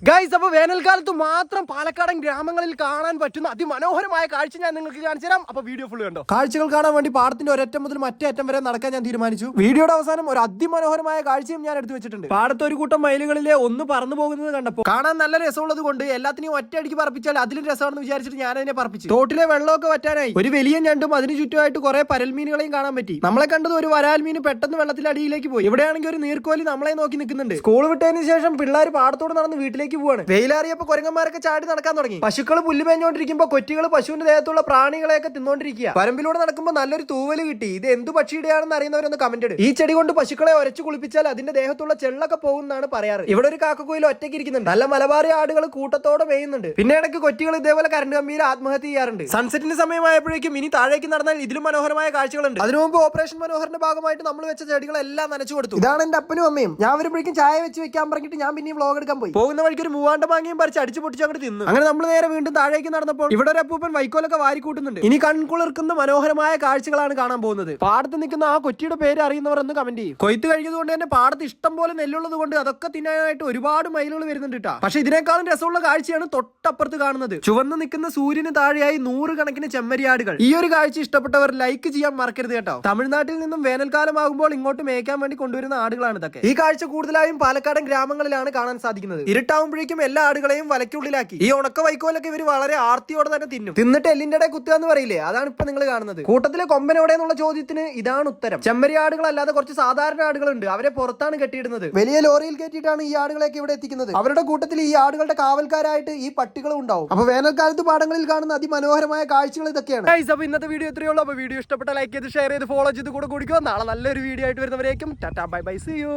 Guys, അപ്പോൾ വേനൽക്കാലത്ത് മാത്രം പാലക്കാടൻ ഗ്രാമങ്ങളിൽ കാണാൻ പറ്റുന്ന അതിമനോഹരമായ കാഴ്ച ഞാൻ നിങ്ങൾക്ക് കാണിച്ചു തരാം. അപ്പോൾ വീഡിയോ ഫുൾ കണ്ടോ. കാഴ്ചകൾ കാണാൻ വേണ്ടി പാടത്തിന്റെ ഒരറ്റം മുതൽ മറ്റേ അറ്റം വരെ നടക്കാൻ ഞാൻ തീരുമാനിച്ചു. വീഡിയോയുടെ അവസാനം ഒരു അതിമനോഹരമായ കാഴ്ചയും ഞാൻ എടുത്തു വെച്ചിട്ടുണ്ട്. പാടത്ത് ഒരു കൂട്ടം മയിലുകളിലെ ഒന്ന് പറന്നു പോകുന്നത് കണ്ടപ്പോൾ കാണാൻ നല്ല രസമുള്ളത് കൊണ്ട് എല്ലാത്തിനെയും ഒറ്റയടിക്ക് പറപ്പിച്ചാൽ അതിലും രസമാണെന്ന് വിചാരിച്ചിട്ട് ഞാൻ അതിനെ പറപ്പിച്ചു. തോട്ടിലെ വെള്ളമൊക്കെ വറ്റാനായി ഒരു വലിയ ഞണ്ടും അതിന് ചുറ്റുമായിട്ട് കുറെ പരൽമീനുകളെയും കാണാൻ പറ്റി. നമ്മളെ കണ്ടത് ഒരു വരാൽ മീൻ പെട്ടെന്ന് വെള്ളത്തിലടിയിലേക്ക് പോയി. ഇവിടെയാണെങ്കിൽ ഒരു നീർക്കോലി നമ്മളെ നോക്കി നിൽക്കുന്നുണ്ട്. സ്കൂൾ വിട്ടതിന് ശേഷം പിള്ളേർ പാടത്തോട് നടന്ന് വീട്ടിലേക്ക് പോവാണ്. വെയിലാറിയപ്പോ കുരങ്ങന്മാരൊക്കെ ചാടി നടക്കാൻ തുടങ്ങി. പശുക്കൾ പുല്ല് മേഞ്ഞോണ്ടിരിക്കുമ്പോ കൊറ്റികൾ പശുവിന്റെ ദേഹത്തുള്ള പ്രാണികളെയൊക്കെ തിന്നോണ്ടിരിക്കുക. പറമ്പിലൂടെ നടക്കുമ്പോൾ നല്ലൊരു തൂവല് കിട്ടി. ഇത് എന്തു പക്ഷിയുടെയാണെന്ന് അറിയുന്നവരൊന്ന് കമന്റ് ഇടും. ഈ ചെടി കൊണ്ട് പശുക്കളെ ഒരച്ചു കുളിപ്പിച്ചാൽ അതിന്റെ ദേഹത്തുള്ള ചെള്ളൊക്കെ പോകുന്നതാണ് പറയാറ്. ഇവിടെ ഒരു കാക്കക്കുയിൽ ഒറ്റയ്ക്ക് ഇരിക്കുന്നുണ്ട്. നല്ല മലബാറി ആടുകൾ കൂട്ടത്തോടെ മേയുന്നുണ്ട്. പിന്നെ ഇടയ്ക്ക് കൊറ്റികൾ ഇതേപോലെ കറണ്ട് കമ്പിയിൽ ആത്മഹത്യ ചെയ്യാറുണ്ട്. സൺസെറ്റിന്റെ സമയമായപ്പോഴേക്കും ഇനി താഴേക്ക് നടന്നാൽ ഇതിലും മനോഹരമായ കാഴ്ചകളുണ്ട്. അതിനു മുമ്പ് ഓപ്പറേഷൻ മനോഹറിന്റെ ഭാഗമായിട്ട് നമ്മൾ വെച്ച ചെടികളെല്ലാം നനച്ചു കൊടുത്തു. ഇതാണ് എന്റെ അപ്പനും അമ്മയും. ഞാൻ വരുമ്പോഴേക്കും ചായ വെച്ച് വെക്കാൻ പറഞ്ഞിട്ട് ഞാൻ പിന്നെ വ്ലോഗ് എടുക്കാൻ പോയി. പോകുന്ന വഴിക്ക് ഒരു മൂവാണ്ട മാങ്ങയും പറിച്ച് അടിച്ചു പൊട്ടിച്ച് അങ്ങോട്ട് തിന്നു. അങ്ങനെ നമ്മൾ നേരെ വീണ്ടും താഴേക്ക് നടന്നപ്പോൾ ഇവിടെ ഒരു അപ്പൂപ്പൻ വൈക്കോലൊക്കെ വാരി കൂട്ടുന്നുണ്ട്. ഇനി കൺകുളിർക്കുന്ന മനോഹരമായ കാഴ്ചകളാണ് കാണാൻ പോകുന്നത്. പാടത്ത് നിൽക്കുന്ന ആ കൊറ്റിയുടെ പേര് അറിയുന്നവർ ഒന്ന് കമന്റ് ചെയ്യും. കൊയ്ത്ത് കഴിഞ്ഞത് കൊണ്ട് തന്നെ പാടത്ത് ഇഷ്ടം പോലെ നെല്ലുള്ളത് കൊണ്ട് അതൊക്കെ തിന്നാനായിട്ട് ഒരുപാട് മയിലുകൾ വരുന്നുണ്ട് കേട്ടോ. പക്ഷെ ഇതിനേക്കാളും രസമുള്ള കാഴ്ചയാണ് തൊട്ടപ്പുറത്ത് കാണുന്നത്. ചുവന്ന് നിൽക്കുന്ന സൂര്യന് താഴെയായി 100 കണക്കിന് ചെമ്മരിയാടുകൾ. ഈ ഒരു കാഴ്ച ഇഷ്ടപ്പെട്ടവർ ലൈക്ക് ചെയ്യാൻ മറക്കരുത് കേട്ടോ. തമിഴ്നാട്ടിൽ നിന്നും വേനൽക്കാലമാകുമ്പോൾ ഇങ്ങോട്ട് മേയ്ക്കാൻ വേണ്ടി കൊണ്ടുവരുന്ന ആടുകളാണ് ഇതൊക്കെ. ഈ കാഴ്ച കൂടുതലായും പാലക്കാടൻ ഗ്രാമങ്ങളിലാണ് കാണാൻ സാധിക്കുന്നത്. ഇരുട്ടാവുമ്പോഴേക്കും എല്ലാ ആടുകളെയും വലയ്ക്കുള്ളിലാക്കി. ഈ ഉണക്ക വൈക്കോലൊക്കെ ഇവർ വളരെ ആർത്തിയോടെ തന്നെ തിന്നും. തിന്നിട്ട് എല്ലിന്റെ ഇടയിൽ കുത്തുക എന്ന് പറയില്ലേ, അതാണ് ഇപ്പൊ നിങ്ങൾ കാണുന്നത്. കൂട്ടത്തിലെ കൊമ്പനോടെ എന്നുള്ള ചോദ്യത്തിന് ഇതാണ് ഉത്തരം. ചെമ്മരിയാടുകൾ അല്ലാതെ കുറച്ച് സാധാരണ ആടുകളുണ്ട്. അവരെ പുറത്താണ് കെട്ടിയിടുന്നത്. വലിയ ലോറിയിൽ കെട്ടിയിട്ടാണ് ഈ ആടുകളെയൊക്കെ ഇവിടെ എത്തിക്കുന്നത്. അവരുടെ കൂട്ടത്തിൽ ഈ ആടുകളുടെ കാവൽക്കാരായിട്ട് ഈ പട്ടികളും ഉണ്ടാവും. അപ്പൊ വേനൽക്കാലത്ത് പാടങ്ങളിൽ കാണുന്ന അതിമനോഹരമായ കാഴ്ചകൾ ഇതൊക്കെയാണ്. അപ്പൊ ഇന്നത്തെ വീഡിയോ ഇത്രയേ ഉള്ളൂ. അപ്പൊ വീഡിയോ ഇഷ്ടപ്പെട്ട ലൈക്ക് ചെയ്ത് ഷെയർ ചെയ്ത് ഫോളോ ചെയ്ത് കൂടെ കുടിക്കുക. നാളെ നല്ലൊരു വീഡിയോ ആയിട്ട് വരുന്നവരേക്കും tata bye bye, see U.